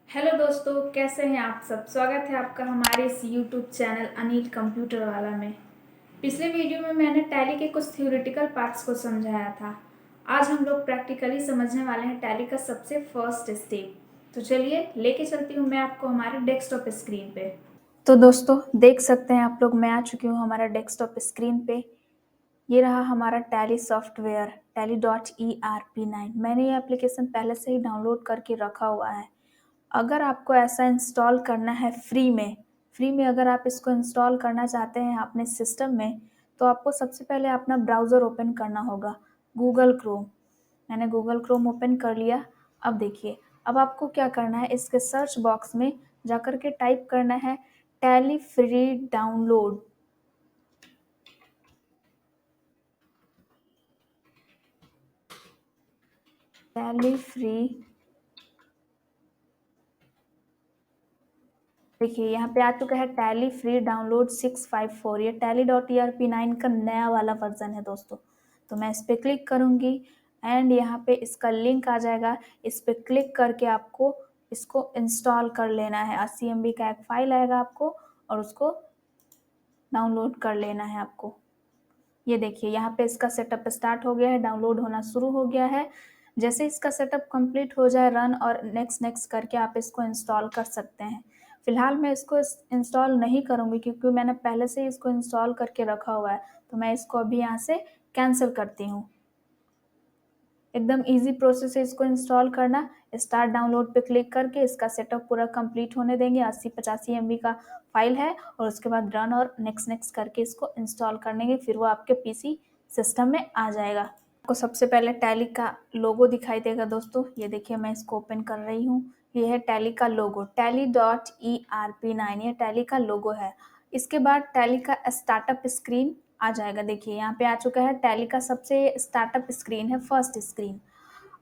Hello दोस्तों, कैसे हैं आप सब। स्वागत है आपका हमारे इस यूट्यूब चैनल अनिल कंप्यूटर वाला में। पिछले वीडियो में मैंने टैली के कुछ थ्योरेटिकल पार्ट्स को समझाया था। आज हम लोग प्रैक्टिकली समझने वाले हैं टैली का सबसे फर्स्ट स्टेप। तो चलिए लेके चलती हूँ मैं आपको हमारे डेस्कटॉप स्क्रीन पे। तो दोस्तों देख सकते हैं आप लोग, मैं आ चुकी हूँ हमारा डेस्कटॉप स्क्रीन पे। ये रहा हमारा टैली सॉफ्टवेयर tally.erp9। मैंने ये एप्लीकेशन पहले से ही डाउनलोड करके रखा हुआ है। अगर आपको ऐसा इंस्टॉल करना है फ्री में अगर आप इसको इंस्टॉल करना चाहते हैं अपने सिस्टम में, तो आपको सबसे पहले अपना ब्राउज़र ओपन करना होगा, गूगल क्रोम। मैंने गूगल क्रोम ओपन कर लिया। अब देखिए, अब आपको क्या करना है, इसके सर्च बॉक्स में जाकर के टाइप करना है tally free download. Tally free, देखिए यहाँ पे आ चुका है टैली फ्री डाउनलोड 654। ये tally.erp9 का नया वाला वर्जन है दोस्तों। तो मैं इस पर क्लिक करूँगी एंड यहाँ पे इसका लिंक आ जाएगा। इस पर क्लिक करके आपको इसको इंस्टॉल कर लेना है। 80 MB का एक फाइल आएगा आपको और उसको डाउनलोड कर लेना है आपको। ये देखिए यहाँ पे इसका सेटअप स्टार्ट हो गया है, डाउनलोड होना शुरू हो गया है। जैसे इसका सेटअप कंप्लीट हो जाए, रन और नेक्स्ट नेक्स्ट करके आप इसको इंस्टॉल कर सकते हैं। फिलहाल मैं इसको इंस्टॉल नहीं करूँगी क्योंकि मैंने पहले से ही इसको इंस्टॉल करके रखा हुआ है। तो मैं इसको अभी यहाँ से कैंसिल करती हूँ। एकदम इजी प्रोसेस है इसको इंस्टॉल करना। स्टार्ट डाउनलोड पे क्लिक करके इसका सेटअप पूरा कंप्लीट होने देंगे। 80-85 MB का फाइल है और उसके बाद रन और नेक्स्ट नेक्स्ट करके इसको इंस्टॉल कर लेंगे, फिर वो आपके पीसी सिस्टम में आ जाएगा। आपको सबसे पहले टैली का लोगो दिखाई देगा दोस्तों। ये देखिए मैं इसको ओपन कर रही हूँ। ये है टैली का लोगो, tally.erp9, ये टैली का लोगो है। इसके बाद टैली का स्टार्टअप स्क्रीन आ जाएगा। देखिए यहाँ पे आ चुका है टैली का सबसे स्टार्टअप स्क्रीन है, फर्स्ट स्क्रीन।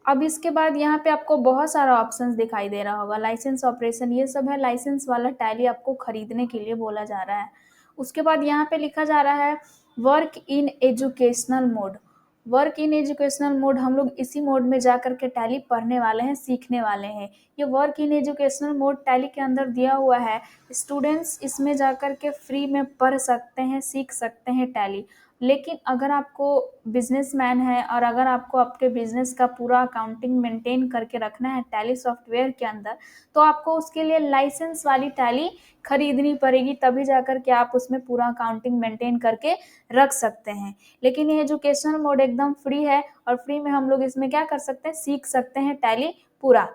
अब इसके बाद यहाँ पे आपको बहुत सारा ऑप्शंस दिखाई दे रहा होगा। लाइसेंस ऑपरेशन, ये सब है लाइसेंस वाला टैली आपको खरीदने के लिए बोला जा रहा है। उसके बाद यहाँ पे लिखा जा रहा है work in educational mode. Work in educational mode, हम लोग इसी मोड में जा करके टैली पढ़ने वाले हैं, सीखने वाले हैं। ये work in educational mode tally के अंदर दिया हुआ है। स्टूडेंट्स इसमें जा करके फ्री में पढ़ सकते हैं, सीख सकते हैं टैली। लेकिन अगर आपको बिजनेसमैन है और अगर आपको आपके बिजनेस का पूरा अकाउंटिंग मेंटेन करके रखना है टैली सॉफ्टवेयर के अंदर, तो आपको उसके लिए लाइसेंस वाली टैली खरीदनी पड़ेगी, तभी जाकर के आप उसमें पूरा अकाउंटिंग मेंटेन करके रख सकते हैं। लेकिन ये एजुकेशनल मोड एकदम फ्री है और फ्री में हम लोग इसमें क्या कर सकते हैं, सीख सकते हैं टैली पूरा।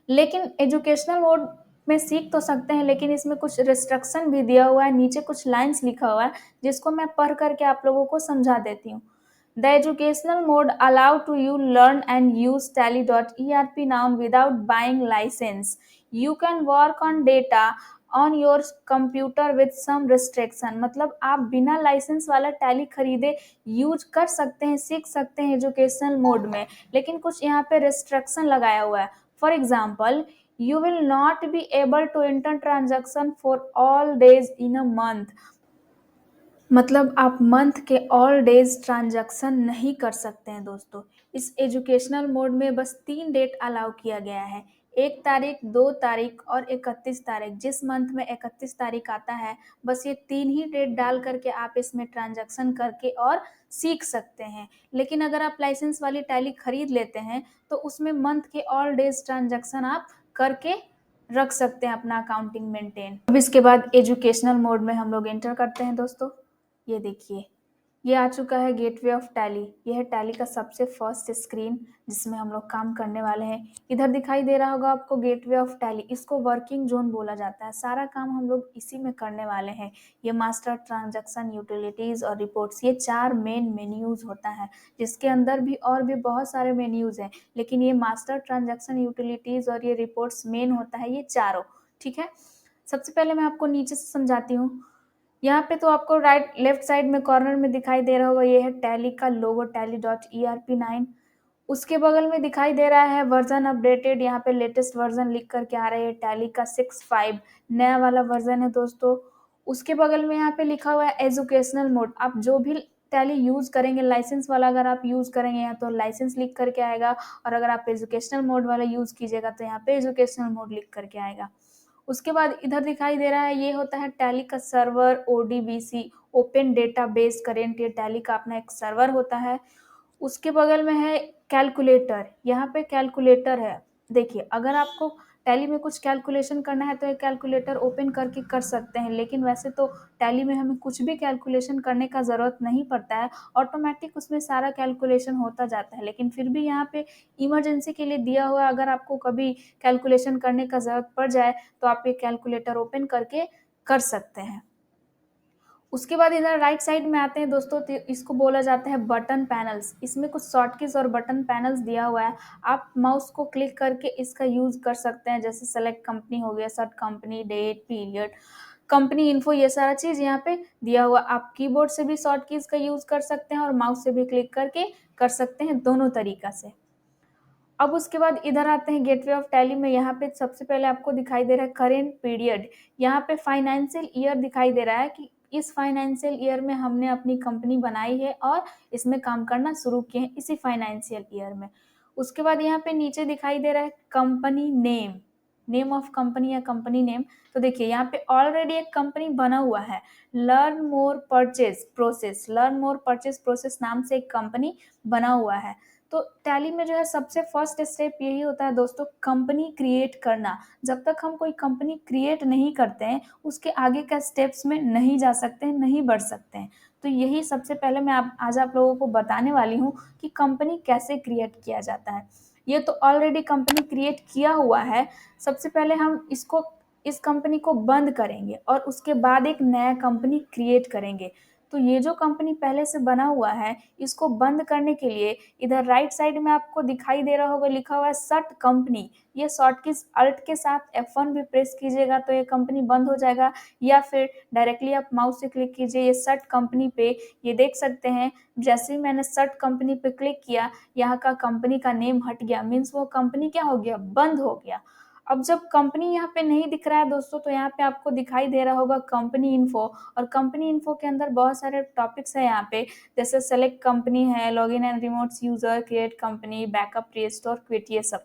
लेकिन एजुकेशनल मोड में सीख तो सकते हैं, लेकिन इसमें कुछ रिस्ट्रिक्शन भी दिया हुआ है। नीचे कुछ लाइंस लिखा हुआ है जिसको मैं पढ़ करके आप लोगों को समझा देती हूँ। The educational mode allow to you learn and use tally.erp now without buying licence. You can work on data on your computer with some restriction. मतलब आप बिना लाइसेंस वाला टैली खरीदे यूज कर सकते हैं, सीख सकते हैं एजुकेशनल मोड में, लेकिन कुछ यहाँ पे रिस्ट्रिक्शन लगाया हुआ है। For example, you will not be able to enter transaction for all days in a month। मतलब आप मंथ के ऑल डेज ट्रांजैक्शन नहीं कर सकते हैं दोस्तों। इस एजुकेशनल मोड में बस 3 डेट अलाउ किया गया है, 1 तारीख, 2 तारीख और 31 तारीख। जिस मंथ में 31 तारीख आता है, बस ये 3 ही डेट डाल करके आप इसमें ट्रांजैक्शन करके और सीख सकते हैं। लेकिन अगर आप लाइसेंस वाली टैली खरीद लेते हैं तो उसमें मंथ के ऑल डेज ट्रांजैक्शन आप करके रख सकते हैं अपना अकाउंटिंग मेंटेन। अब इसके बाद एजुकेशनल मोड में हम लोग एंटर करते हैं दोस्तों। ये देखिए, ये आ चुका है गेटवे ऑफ टैली। ये है टैली का सबसे फर्स्ट स्क्रीन जिसमें हम लोग काम करने वाले हैं। इधर दिखाई दे रहा होगा आपको गेटवे ऑफ टैली, इसको वर्किंग जोन बोला जाता है। सारा काम हम लोग इसी में करने वाले हैं। ये मास्टर, ट्रांजैक्शन, यूटिलिटीज और रिपोर्ट्स, ये 4 मेन मेन्यूज होता है, जिसके अंदर भी और भी बहुत सारे मेन्यूज हैं, लेकिन ये मास्टर, ट्रांजैक्शन, यूटिलिटीज और ये रिपोर्ट्स मेन होता है, ये चारों। ठीक है, सबसे पहले मैं आपको नीचे से समझाती हूँ। यहाँ पे तो आपको राइट लेफ्ट साइड में कॉर्नर में दिखाई दे रहा होगा, ये है टैली का लोगो, tally.erp9। उसके बगल में दिखाई दे रहा है वर्जन अपडेटेड, यहाँ पे लेटेस्ट वर्जन लिख करके आ रहा है टैली का 6.5 नया वाला वर्जन है दोस्तों। उसके बगल में यहाँ पे लिखा हुआ है एजुकेशनल मोड। आप जो भी टैली यूज़ करेंगे, लाइसेंस वाला अगर आप यूज़ करेंगे यहाँ तो लाइसेंस लिख करके आएगा, और अगर आप एजुकेशनल मोड वाला यूज़ कीजिएगा तो यहाँ पे एजुकेशनल मोड लिख करके आएगा। उसके बाद इधर दिखाई दे रहा है, ये होता है टैली का server, ODBC, open database current, ये टैली का अपना एक सर्वर होता है। उसके बगल में है कैलकुलेटर, यहाँ पे कैलकुलेटर है। देखिए, अगर आपको टैली में कुछ कैलकुलेशन करना है तो ये कैलकुलेटर ओपन करके कर सकते हैं, लेकिन वैसे तो टैली में हमें कुछ भी कैलकुलेशन करने का ज़रूरत नहीं पड़ता है, ऑटोमेटिक उसमें सारा कैलकुलेशन होता जाता है। लेकिन फिर भी यहाँ पे इमरजेंसी के लिए दिया हुआ, अगर आपको कभी कैलकुलेशन करने का ज़रूरत पड़ जाए तो आप ये कैलकुलेटर ओपन करके कर सकते हैं। उसके बाद इधर राइट साइड में आते हैं दोस्तों, तो इसको बोला जाता है बटन पैनल्स। इसमें कुछ शॉर्टकीज और बटन पैनल्स दिया हुआ है, आप माउस को क्लिक करके इसका यूज कर सकते हैं। जैसे सेलेक्ट कंपनी हो गया, search company, date, period, company info, ये सारा चीज यहाँ पे दिया हुआ। आप कीबोर्ड से भी शॉर्टकीज का यूज कर सकते हैं और माउस से भी क्लिक करके कर सकते हैं, दोनों तरीका से। अब उसके बाद इधर आते हैं गेटवे ऑफ टैली में। यहाँ पे सबसे पहले आपको दिखाई दे रहा है करेंट पीरियड। यहाँ पे फाइनेंशियल ईयर दिखाई दे रहा है कि इस फाइनेंशियल ईयर में हमने अपनी कंपनी बनाई है और इसमें काम करना शुरू किए हैं, इसी फाइनेंशियल ईयर में। उसके बाद यहाँ पे नीचे दिखाई दे रहा है company name, name of company या कंपनी नेम। तो देखिए, यहाँ पे ऑलरेडी एक कंपनी बना हुआ है, learn more purchase process, learn more purchase process नाम से एक कंपनी बना हुआ है। तो टैली में जो है सबसे फर्स्ट स्टेप यही होता है दोस्तों, कंपनी क्रिएट करना। जब तक हम कोई कंपनी क्रिएट नहीं करते हैं, उसके आगे का स्टेप्स में नहीं जा सकते हैं, नहीं बढ़ सकते हैं। तो यही सबसे पहले मैं आज आप लोगों को बताने वाली हूँ कि कंपनी कैसे क्रिएट किया जाता है। ये तो ऑलरेडी कंपनी क्रिएट किया हुआ है, सबसे पहले हम इस कंपनी को बंद करेंगे और उसके बाद एक नया कंपनी क्रिएट करेंगे। तो ये जो कंपनी पहले से बना हुआ है, इसको बंद करने के लिए इधर राइट साइड में आपको दिखाई दे रहा होगा, लिखा हुआ है शट कंपनी। ये शॉर्ट की अल्ट के साथ F1 भी प्रेस कीजिएगा तो ये कंपनी बंद हो जाएगा, या फिर डायरेक्टली आप माउस से क्लिक कीजिए ये शट कंपनी पे। ये देख सकते हैं, जैसे ही मैंने शट कंपनी पे क्लिक किया, यहाँ का कंपनी का नेम हट गया, मीन्स वो कंपनी क्या हो गया, बंद हो गया। अब जब कंपनी यहाँ पे नहीं दिख रहा है दोस्तों, तो यहाँ पे आपको दिखाई दे रहा होगा कंपनी इन्फो, और कंपनी इन्फो के अंदर बहुत सारे टॉपिक्स है यहाँ पे, जैसे सेलेक्ट कंपनी है, login and remote user, create company, backup, restore, quit, ये सब।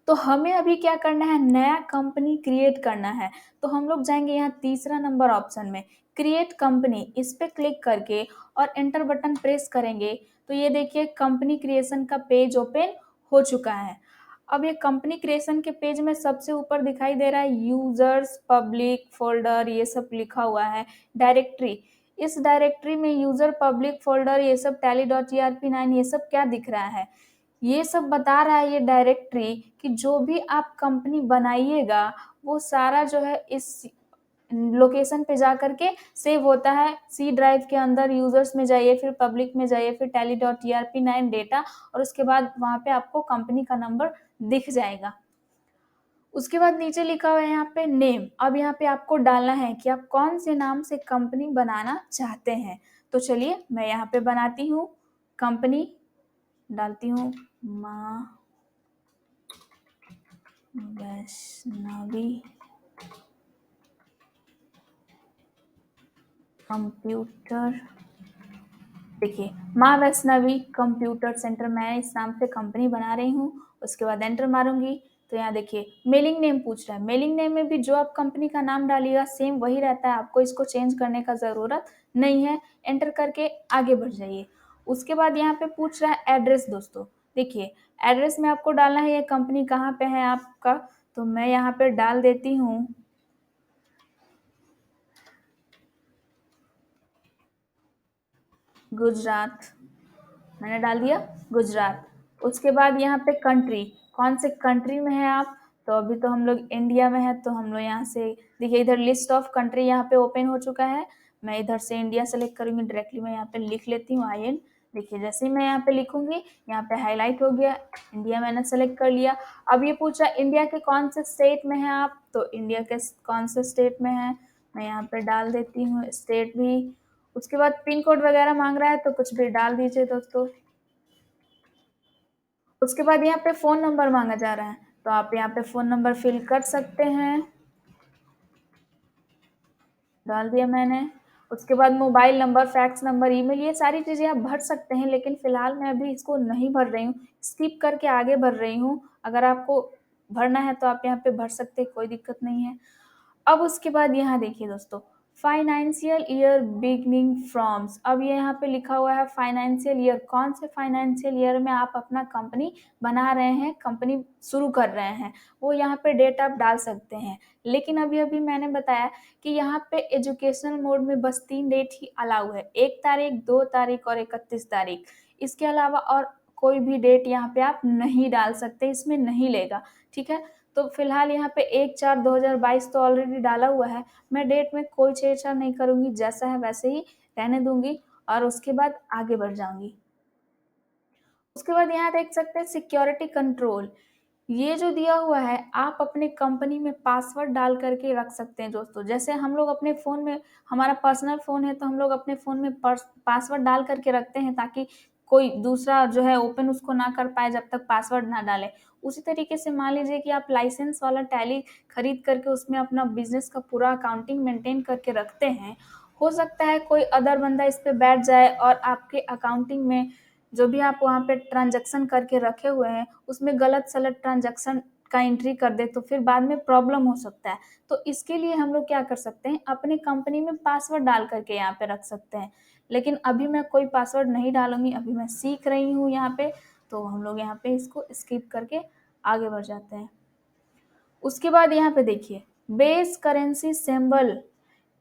तो हमें अभी क्या करना है, नया कंपनी क्रिएट करना है। तो हम लोग जाएंगे यहाँ तीसरा नंबर ऑप्शन में, क्रिएट कंपनी, इस पे क्लिक करके और एंटर बटन प्रेस करेंगे तो ये देखिए कंपनी क्रिएशन का पेज ओपन हो चुका है। अब ये कंपनी क्रिएशन के पेज में सबसे ऊपर दिखाई दे रहा है यूजर्स, पब्लिक, फोल्डर, ये सब लिखा हुआ है, डायरेक्टरी। इस डायरेक्टरी में यूजर, पब्लिक, फोल्डर, ये सब tally.erp9, ये सब क्या दिख रहा है, ये सब बता रहा है ये डायरेक्टरी कि जो भी आप कंपनी बनाइएगा वो सारा जो है इस लोकेशन पे जा करके सेव होता है, सी ड्राइव के अंदर। यूजर्स में जाइए, फिर पब्लिक में जाइए, फिर tally.erp9 डेटा, और उसके बाद वहां पे आपको कंपनी का नंबर दिख जाएगा। उसके बाद नीचे लिखा हुआ है यहाँ पे नेम। अब यहाँ पे आपको डालना है कि आप कौन से नाम से कंपनी बनाना चाहते हैं। तो चलिए मैं यहाँ पे बनाती हूँ कंपनी, डालती हूँ माँ वैष्णवी कंप्यूटर। देखिए, माँ वैष्णवी कंप्यूटर सेंटर, मैं इस नाम से कंपनी बना रही हूँ। उसके बाद एंटर मारूंगी तो यहाँ देखिए मेलिंग नेम पूछ रहा है। मेलिंग नेम में भी जो आप कंपनी का नाम डालिएगा सेम वही रहता है, आपको इसको चेंज करने का ज़रूरत नहीं है। एंटर करके आगे बढ़ जाइए। उसके बाद यहाँ पे पूछ रहा है एड्रेस। दोस्तों देखिए, एड्रेस में आपको डालना है ये कंपनी कहाँ पे है आपका, तो मैं यहाँ पे डाल देती हूँ गुजरात, मैंने डाल दिया गुजरात। उसके बाद यहाँ पे कंट्री, कौन से कंट्री में है आप, तो अभी तो हम लोग इंडिया में है, तो हम लोग यहाँ से देखिए इधर लिस्ट ऑफ कंट्री यहाँ पे ओपन हो चुका है। मैं इधर से इंडिया सेलेक्ट करूँगी, डायरेक्टली मैं यहाँ पे लिख लेती हूँ IN। देखिए जैसे ही मैं यहाँ पे लिखूंगी यहाँ पे हाईलाइट हो गया, इंडिया मैंने सेलेक्ट कर लिया। अब ये पूछा इंडिया के कौन से स्टेट में है आप, तो इंडिया के कौन से स्टेट में है, मैं यहाँ पे डाल देती हूँ स्टेट भी। उसके बाद पिन कोड वगैरह मांग रहा है तो कुछ भी डाल दीजिए दोस्तों। उसके बाद यहाँ पे फ़ोन नंबर मांगा जा रहा है, तो आप यहाँ पे फ़ोन नंबर फिल कर सकते हैं, डाल दिया मैंने। उसके बाद mobile number, fax number, email, ये सारी चीज़ें आप भर सकते हैं, लेकिन फ़िलहाल मैं अभी इसको नहीं भर रही हूँ, स्किप करके आगे बढ़ रही हूँ। अगर आपको भरना है तो आप यहाँ पे भर सकते हैं, कोई दिक्कत नहीं है। अब उसके बाद यहाँ देखिए दोस्तों, फाइनेंशियल ईयर बिगनिंग फ्रॉम्स, अब ये यहाँ पे लिखा हुआ है फाइनेंशियल ईयर, कौन से फाइनेंशियल ईयर में आप अपना कंपनी बना रहे हैं, कंपनी शुरू कर रहे हैं, वो यहाँ पे डेट आप डाल सकते हैं। लेकिन अभी अभी मैंने बताया कि यहाँ पे एजुकेशनल मोड में बस 3 डेट ही अलाउ है, 1 तारीख, 2 तारीख और 31 तारीख। इसके अलावा और कोई भी डेट यहाँ पे आप नहीं डाल सकते, इसमें नहीं लेगा, ठीक है। तो फिलहाल यहाँ पे 1/4/2022 तो ऑलरेडी डाला हुआ है, मैं डेट में कोई छेड़छाड़ नहीं करूंगी, जैसा है वैसे ही रहने दूंगी और उसके बाद आगे बढ़ जाऊंगी। उसके बाद यहाँ देख सकते हैं सिक्योरिटी कंट्रोल, ये जो दिया हुआ है आप अपने कंपनी में पासवर्ड डाल करके रख सकते हैं दोस्तों। जैसे हम लोग अपने फ़ोन में, हमारा पर्सनल फ़ोन है तो हम लोग अपने फ़ोन में पासवर्ड डाल करके रखते हैं ताकि कोई दूसरा जो है ओपन उसको ना कर पाए जब तक पासवर्ड ना डाले। उसी तरीके से मान लीजिए कि आप लाइसेंस वाला टैली खरीद करके उसमें अपना बिजनेस का पूरा अकाउंटिंग मेंटेन करके रखते हैं। हो सकता है कोई अदर बंदा इस पे बैठ जाए और आपके अकाउंटिंग में जो भी आप वहाँ पे ट्रांजैक्शन करके रखे हुए हैं उसमें गलत सलत ट्रांजैक्शन का एंट्री कर दे, तो फिर बाद में प्रॉब्लम हो सकता है। तो इसके लिए हम लोग क्या कर सकते हैं, अपने कंपनी में पासवर्ड डाल करके यहाँ पे रख सकते हैं। लेकिन अभी मैं कोई पासवर्ड नहीं डालूंगी, अभी मैं सीख रही हूँ यहाँ पे, तो हम लोग यहाँ पे इसको स्किप करके आगे बढ़ जाते हैं। उसके बाद यहाँ पे देखिए बेस करेंसी सिंबल,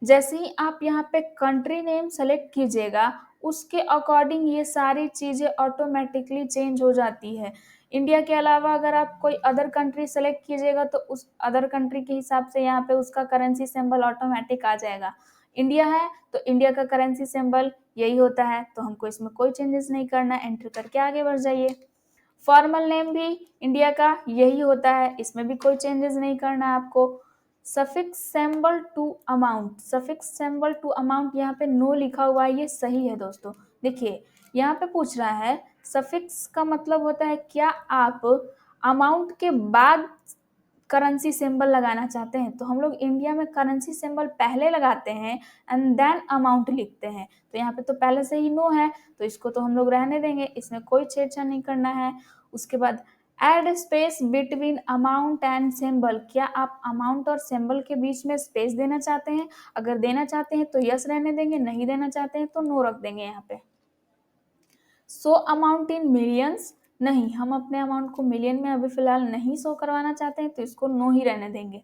जैसे ही आप यहाँ पे कंट्री नेम सेलेक्ट कीजिएगा उसके अकॉर्डिंग ये सारी चीज़ें ऑटोमेटिकली चेंज हो जाती है। इंडिया के अलावा अगर आप कोई अदर कंट्री सेलेक्ट कीजिएगा तो उस अदर कंट्री के हिसाब से यहाँ पे उसका करेंसी सिंबल ऑटोमेटिक आ जाएगा। इंडिया है तो इंडिया का करेंसी सिंबल यही होता है, तो हमको इसमें कोई चेंजेस नहीं करना, एंटर करके आगे बढ़ जाइए। फॉर्मल नेम भी इंडिया का यही होता है, इसमें भी कोई चेंजेस नहीं करना है आपको। Suffix symbol to amount, suffix symbol to amount यहाँ पे नो लिखा हुआ है, ये सही है दोस्तों। देखिए यहाँ पे पूछ रहा है सफिक्स का मतलब होता है क्या आप अमाउंट के बाद करेंसी सिंबल लगाना चाहते हैं, तो हम लोग इंडिया में करेंसी सिंबल पहले लगाते हैं एंड देन अमाउंट लिखते हैं। तो यहाँ पे तो पहले से ही नो है तो इसको तो हम लोग रहने देंगे, इसमें कोई छेड़छाड़ नहीं करना है। उसके बाद add space between amount and symbol, क्या आप अमाउंट और सिंबल के बीच में स्पेस देना चाहते हैं, अगर देना चाहते हैं तो यस रहने देंगे, नहीं देना चाहते हैं तो नो रख देंगे यहाँ पे। सो अमाउंट इन मिलियंस, नहीं, हम अपने अमाउंट को मिलियन में अभी फिलहाल नहीं शो करवाना चाहते हैं तो इसको नो ही रहने देंगे।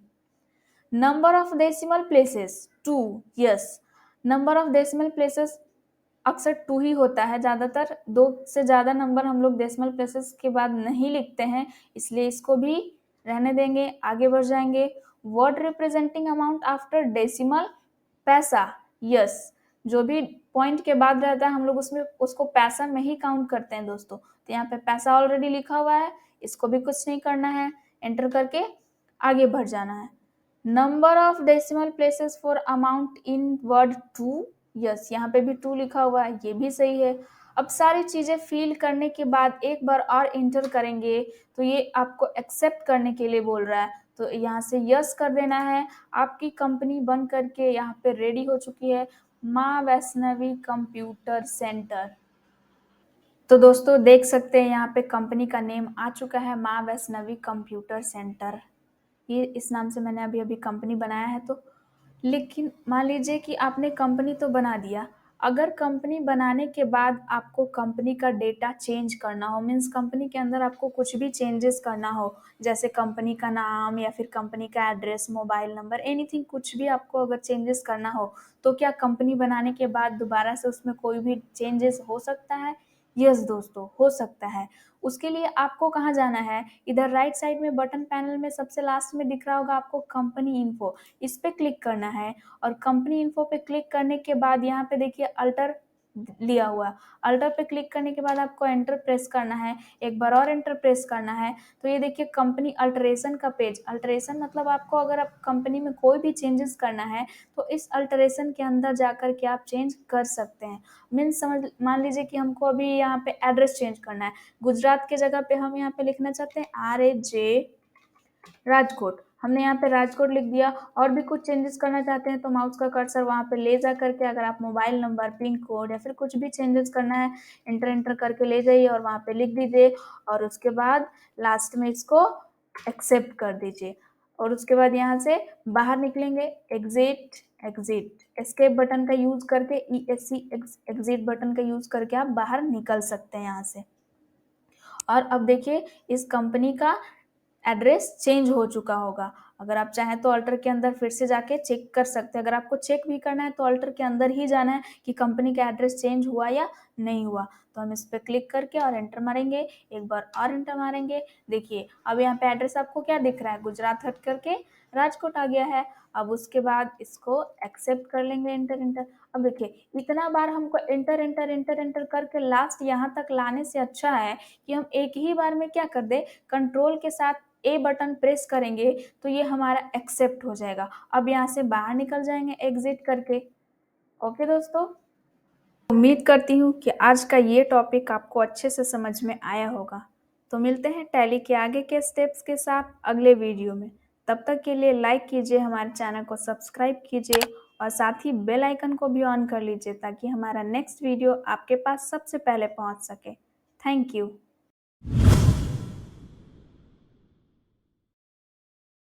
Number of decimal places 2, yes, number of decimal places अक्सर 2 ही होता है, ज़्यादातर 2 से ज़्यादा नंबर हम लोग डेसिमल प्लेसेस के बाद नहीं लिखते हैं, इसलिए इसको भी रहने देंगे, आगे बढ़ जाएंगे। Word representing amount after decimal, पैसा, यस, जो भी पॉइंट के बाद रहता है हम लोग उसमें उसको पैसा में ही काउंट करते हैं दोस्तों। तो यहाँ पे पैसा ऑलरेडी लिखा हुआ है, इसको भी कुछ नहीं करना है, एंटर करके आगे बढ़ जाना है। Number of decimal places for amount in word 2, yes, यहाँ पे भी 2 लिखा हुआ है, ये भी सही है। अब सारी चीज़ें फिल करने के बाद एक बार और इंटर करेंगे तो ये आपको एक्सेप्ट करने के लिए बोल रहा है, तो यहाँ से यस कर देना है। आपकी कंपनी बन करके यहाँ पे रेडी हो चुकी है, माँ वैष्णवी कंप्यूटर सेंटर। तो दोस्तों देख सकते हैं यहाँ पे कंपनी का नेम आ चुका है, माँ वैष्णवी कंप्यूटर सेंटर, ये इस नाम से मैंने अभी अभी कंपनी बनाया है। तो लेकिन मान लीजिए कि आपने कंपनी तो बना दिया, अगर कंपनी बनाने के बाद आपको कंपनी का डेटा चेंज करना हो, मीन्स कंपनी के अंदर आपको कुछ भी चेंजेस करना हो, जैसे कंपनी का नाम या फिर कंपनी का एड्रेस, मोबाइल नंबर, एनीथिंग, कुछ भी आपको अगर चेंजेस करना हो तो क्या कंपनी बनाने के बाद दोबारा से उसमें कोई भी चेंजेस हो सकता है? यस दोस्तों, हो सकता है। उसके लिए आपको कहाँ जाना है, इधर राइट साइड में बटन पैनल में सबसे लास्ट में दिख रहा होगा आपको कंपनी इन्फो, इस पे क्लिक करना है और कंपनी इन्फो पे क्लिक करने के बाद यहाँ पे देखिए अल्टर लिया हुआ, अल्टर पे क्लिक करने के बाद आपको एंटर प्रेस करना है, एक बार और एंटर प्रेस करना है। तो ये देखिए कंपनी अल्टरेशन का पेज, अल्टरेशन मतलब आपको अगर आप कंपनी में कोई भी चेंजेस करना है तो इस अल्टरेशन के अंदर जाकर के आप चेंज कर सकते हैं। मीन्स समझ, मान लीजिए कि हमको अभी यहाँ पे एड्रेस चेंज करना है, गुजरात के जगह पे हम यहाँ पे लिखना चाहते हैं RAJ राजकोट, हमने यहाँ पे राजकोट लिख दिया। और भी कुछ चेंजेस करना चाहते हैं तो माउस का कर्सर वहाँ पे ले जा करके अगर आप मोबाइल नंबर, पिन कोड या फिर कुछ भी चेंजेस करना है इंटर करके ले जाइए और वहाँ पे लिख दीजिए और उसके बाद लास्ट में इसको एक्सेप्ट कर दीजिए। और उसके बाद यहाँ से बाहर निकलेंगे, एग्जिट एस्केप बटन का यूज करके ESC एग्जिट बटन का यूज करके आप बाहर निकल सकते हैं यहाँ से। और अब देखिए इस कंपनी का एड्रेस चेंज हो चुका होगा। अगर आप चाहें तो ऑल्टर के अंदर फिर से जाके चेक कर सकते हैं। अगर आपको चेक भी करना है तो ऑल्टर के अंदर ही जाना है कि कंपनी का एड्रेस चेंज हुआ या नहीं हुआ। तो हम इस पर क्लिक करके और एंटर मारेंगे, एक बार और एंटर मारेंगे। देखिए अब यहाँ पे एड्रेस आपको क्या दिख रहा है, गुजरात हट करके राजकोट आ गया है। अब उसके बाद इसको एक्सेप्ट कर लेंगे, एंटर। अब देखिए इतना बार हमको एंटर करके लास्ट यहाँ तक लाने से अच्छा है कि हम एक ही बार में क्या कर दे, कंट्रोल के साथ ए बटन प्रेस करेंगे तो ये हमारा एक्सेप्ट हो जाएगा। अब यहाँ से बाहर निकल जाएंगे एग्जिट करके। ओके दोस्तों, उम्मीद करती हूँ कि आज का ये टॉपिक आपको अच्छे से समझ में आया होगा। तो मिलते हैं टैली के आगे के स्टेप्स के साथ अगले वीडियो में। तब तक के लिए लाइक कीजिए, हमारे चैनल को सब्सक्राइब कीजिए और साथ ही बेल आइकन को भी ऑन कर लीजिए ताकि हमारा नेक्स्ट वीडियो आपके पास सबसे पहले पहुंच सके। Thank you.